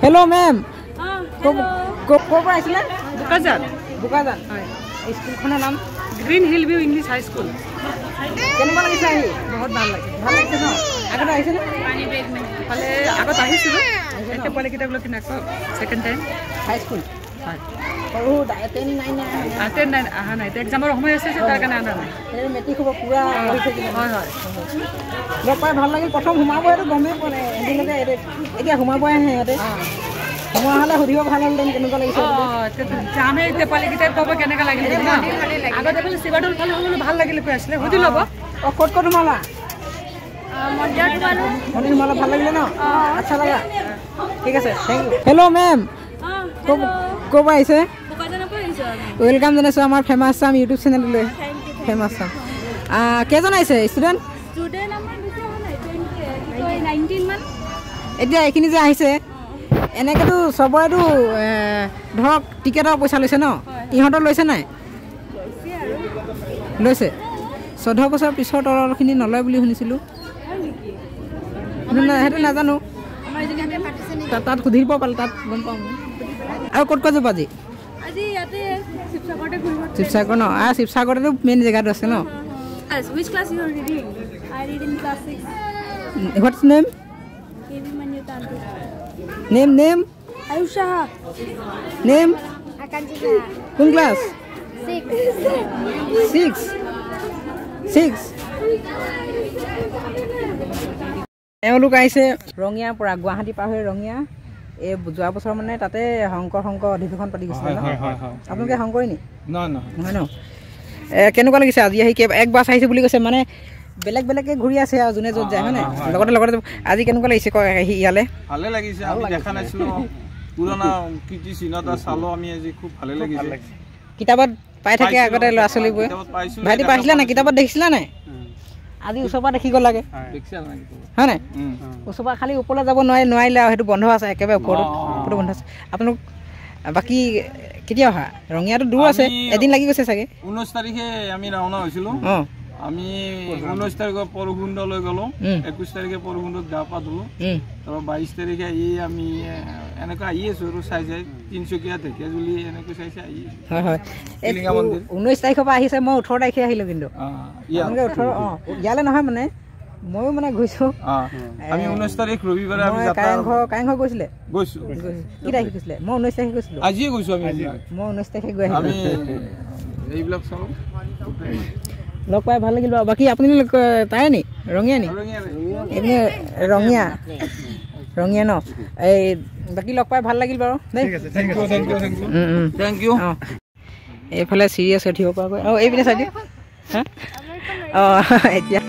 Hello ma'am को आइছিলে बुकाजान बुकाजान स्कूलखনৰ নাম Green Hill view English high school কেনেকুৱা লাগিছে আহি बहुत ভাল লাগে ন আগতে আহিছে নে पानी बैग में ফালে আগত আহিছিল এটা পলে কিটা গুলো কিনা সেকেন্ড টাইম হাই স্কুল হয় আৰু 10 9 9 আহা নাই এক্সামৰ সময় আছে তাৰ কাৰণে আনা নাই এই মেট্ৰিক হ'ব পুৰা হৈছে কি হয় হয় লগ পাই ভাল লাগিল প্ৰথম সোমাব আৰু গমেই পোৱা নাই এদিনলৈকে এতিয়া সোমাবই আহে ইয়াতে সোমোৱা হ'লে সুধিব ভাল হ'ল কেনেকুৱা লাগিছে জানে এতিয়া পলে কিটা ক'ব কেনেকুৱা লাগিল না আগতে বোলে শিৱাদৌল ফালে হ'লে ভাল লাগিল কৈ আছিলে সুধি ল'ব ক'ত সোমালা মন্দিৰ সোমালা ভাল লাগিলে ন আচ্ছা লাগা ঠিক আছে থেংক ইউ হেল্ল' মেম ক'ৰ পৰা আহিছে ওয়েলকাম জনাইছোঁ আমাৰ ফেমাছ চাম ইউটিউব চেনেললৈ ফেমাছ চাম কেইজন আহিছে ষ্টুডেণ্ট এতিয়া এইখিনি যে আহিছে এনেকৈতো চবৰেতো ধৰক টিকেটৰ পইচা লৈছে ন ইহঁতৰ লৈছে নাই লৈছে 14 বছৰ পিছৰ তলৰখিনি নলয় বুলি শুনিছিলোঁ সেইটো নাজানো তাত সুধিব পালে তাত গম পাওঁ আৰু ক'ত যাব আজি শিৱসাগৰ ন শিৱসাগৰতো মেইন জেগাটো আছে ন Which class you are reading? I read in class 6. What's name? Name? Ayusha. Name? Akanjika. Kun class? 6. এওঁলোক আহিছে ৰঙিয়াৰ পৰা গুৱাহাটী পাৰ হৈ ৰঙিয়া এই যোৱা বছৰ মানে তাতে শংকৰ অধিৱেশন পাতি গৈছিলে ন আপোনালোকে শংকৰী নি নহয় ন কেনেকুৱা লাগিছে আজি আহি এক বাছ আহিছে বুলি কৈছে মানে বেলেগকৈ ঘূৰি আছে আৰু যোনে য'ত যায় হয় নাই লগতে আজি কেনেকুৱা লাগিছে ইয়ালে ভালে লাগিছে আমি দেখা নাছিলো পুৰণা কীৰ্তিচিহ্ন চালো আমি আজি খুব ভালে লাগিছে কিতাপত পাই থাকে আগতে ল'ৰা ছোৱালীবোৰে ভাইটি পাইছিলা নাই কিতাপত দেখিছিলা নাই আজি ওচৰৰ পৰা দেখি গ'ল লাগে হয় নাই ওচৰৰ পৰা খালি ওপৰলৈ যাব নোৱাৰিলে আৰু সেইটো বন্ধ আছে একেবাৰে ওপৰতো বন্ধ আছে আপোনালোক বাকী কেতিয়া অহা ৰঙিয়াটো দূৰ আছে এদিন লাগি গৈছে চাগে 19 তাৰিখে আমি ৰাওনা হৈছিলোঁ আমি 19 তাৰিখে পৰশুণ্ডলৈ গ'লো 21 তাৰিখে পৰশুণ্ডত গা পা ধুলো তাৰ 22 তাৰিখে আমি এনেকৈ আহি আছো আৰু চাই তিনচুকীয়া ঢেকীয়াজুলি এনেকৈ চাই হয় 19 তাৰিখৰ পৰা আহিছে মই 18 তাৰিখে আহিলোঁ কিন্তু ইয়ালৈ নহয় মানে ময়ো মানে গৈছোঁ আমি 19 তাৰিখ ৰবিবাৰে আমি কাৰেংঘৰ গৈছিলে কি তাৰিখে গৈছিলে মই 19 তাৰিখে গৈছিলোঁ আজিয়ে গৈছোঁ আমি মই 19 তাৰিখে গৈ আমি এইবিলাক চালোঁ লগ পাই ভাল লাগিল বাৰু বাকী আপুনি তাৰে নি ৰঙিয়া নি এনে ৰঙিয়া ন এই বাকী লগ পাই ভাল লাগিল বাৰু দেই থেংক ইউ এইফালে চিৰিয়াছ উঠিব পৰাকৈ এইপিনে চাই দিওঁ হা এতিয়া